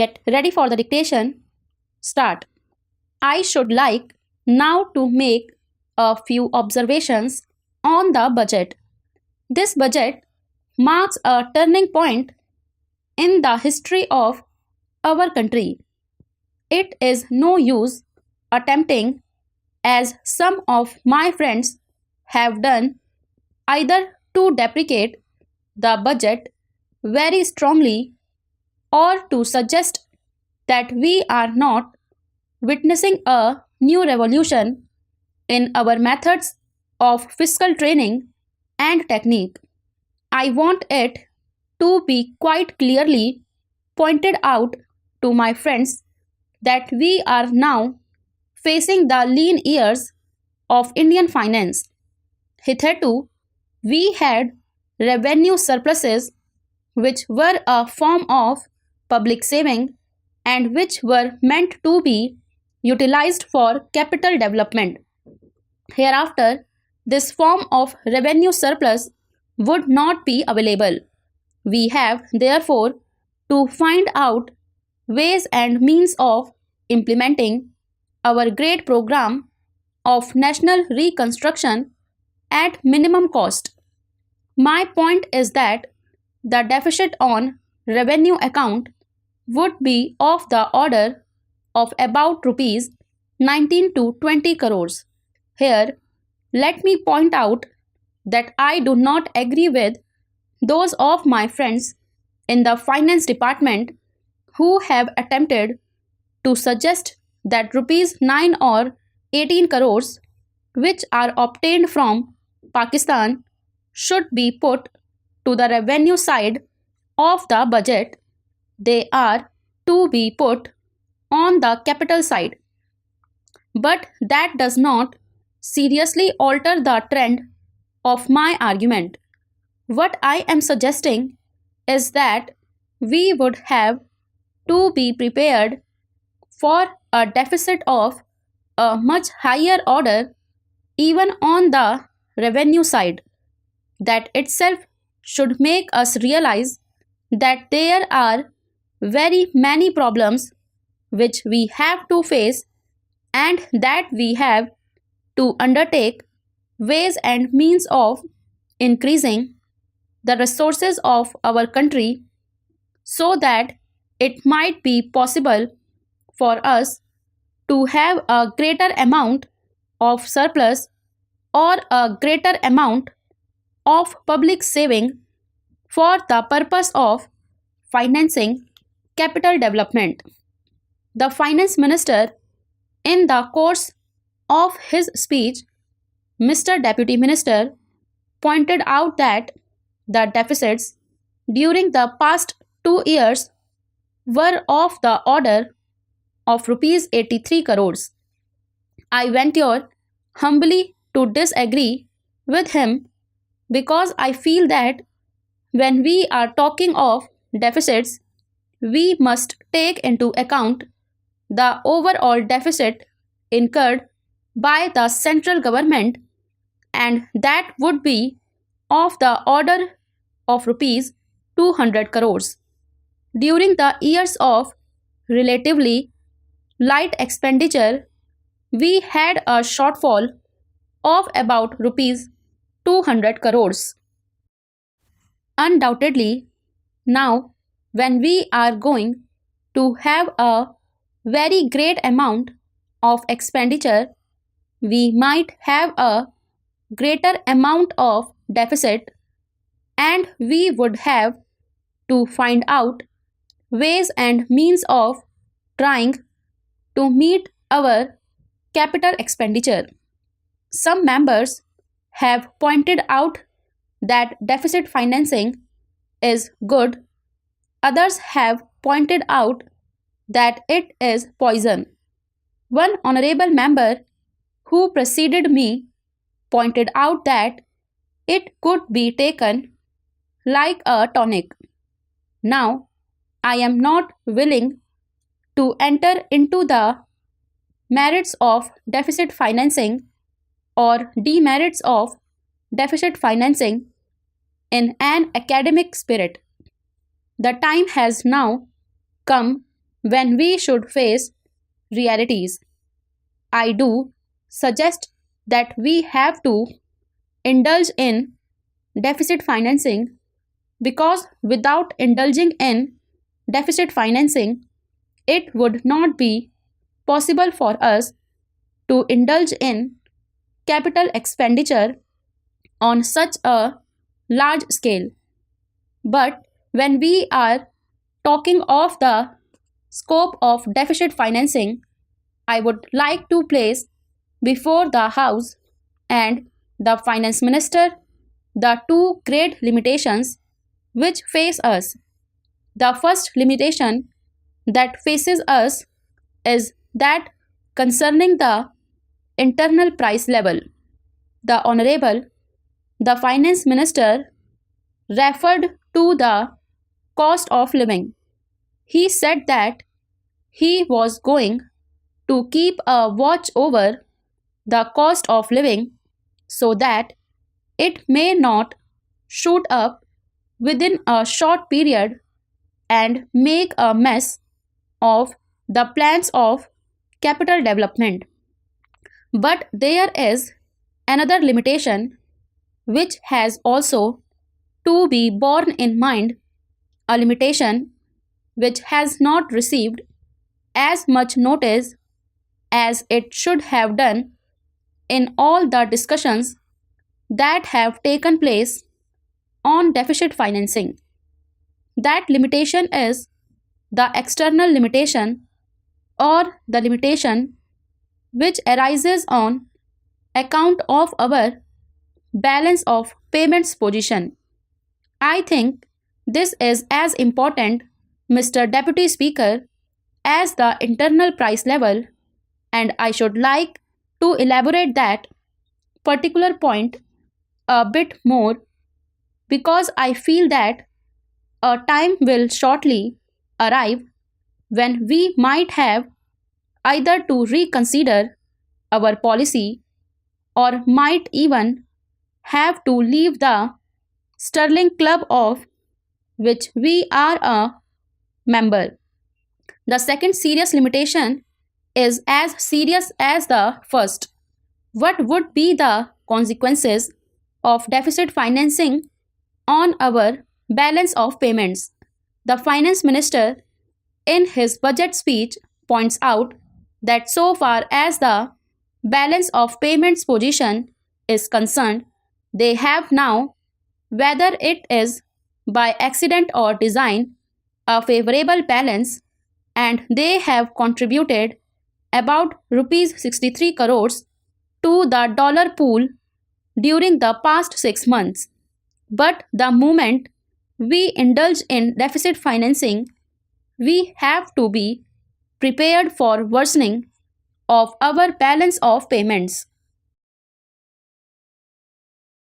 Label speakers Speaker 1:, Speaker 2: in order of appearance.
Speaker 1: Get ready for the dictation. Start. I should like now to make a few observations on the budget. This budget marks a turning point in the history of our country. It is no use attempting, as some of my friends have done, either to deprecate the budget very strongly or to suggest that we are not witnessing a new revolution in our methods of fiscal training and technique. I want it to be quite clearly pointed out to my friends that we are now facing the lean years of Indian finance. Hitherto, we had revenue surpluses which were a form of public saving and which were meant to be utilized for capital development. Hereafter, this form of revenue surplus would not be available. We have, therefore, to find out ways and means of implementing our great program of national reconstruction at minimum cost. My point is that the deficit on revenue account would be of the order of about rupees 19 to 20 crores. Here, let me point out that I do not agree with those of my friends in the finance department who have attempted to suggest that rupees 9 or 18 crores which are obtained from Pakistan should be put to the revenue side of the budget. They are to be put on the capital side. But that does not seriously alter the trend of my argument. What I am suggesting is that we would have to be prepared for a deficit of a much higher order even on the revenue side. That itself should make us realize that there are very many problems which we have to face and that we have to undertake ways and means of increasing the resources of our country so that it might be possible for us to have a greater amount of surplus or a greater amount of public saving for the purpose of financing capital development. The finance minister, in the course of his speech, Mr. Deputy Minister, pointed out that the deficits during the past 2 years were of the order of rupees 83 crores. I venture humbly to disagree with him because I feel that when we are talking of deficits, we must take into account the overall deficit incurred by the central government, and that would be of the order of rupees 200 crores. During the years of relatively light expenditure, we had a shortfall of about rupees 200 crores. Undoubtedly, now when we are going to have a very great amount of expenditure, we might have a greater amount of deficit, and we would have to find out ways and means of trying to meet our capital expenditure. Some members have pointed out that deficit financing is good. Others have pointed out that it is poison. One honorable member who preceded me pointed out that it could be taken like a tonic. Now, I am not willing to enter into the merits of deficit financing or demerits of deficit financing in an academic spirit. The time has now come when we should face realities. I do suggest that we have to indulge in deficit financing because without indulging in deficit financing, it would not be possible for us to indulge in capital expenditure on such a large scale. But when we are talking of the scope of deficit financing, I would like to place before the House and the Finance Minister the two great limitations which face us. The first limitation that faces us is that concerning the internal price level. The Honorable the Finance Minister referred to the cost of living. He said that he was going to keep a watch over the cost of living so that it may not shoot up within a short period and make a mess of the plans of capital development. But there is another limitation which has also to be borne in mind, a limitation which has not received as much notice as it should have done in all the discussions that have taken place on deficit financing. That limitation is the external limitation or the limitation which arises on account of our balance of payments position. I think this is as important, Mr. Deputy Speaker, as the internal price level, and I should like to elaborate that particular point a bit more because I feel that a time will shortly arrive when we might have either to reconsider our policy or might even have to leave the sterling club of which we are a member. The second serious limitation is as serious as the first. What would be the consequences of deficit financing on our balance of payments? The Finance Minister, in his budget speech, points out that so far as the balance of payments position is concerned, they have now, whether it is by accident or design, a favorable balance, and they have contributed about rupees 63 crores to the dollar pool during the past 6 months. But the moment we indulge in deficit financing, we have to be prepared for worsening of our balance of payments.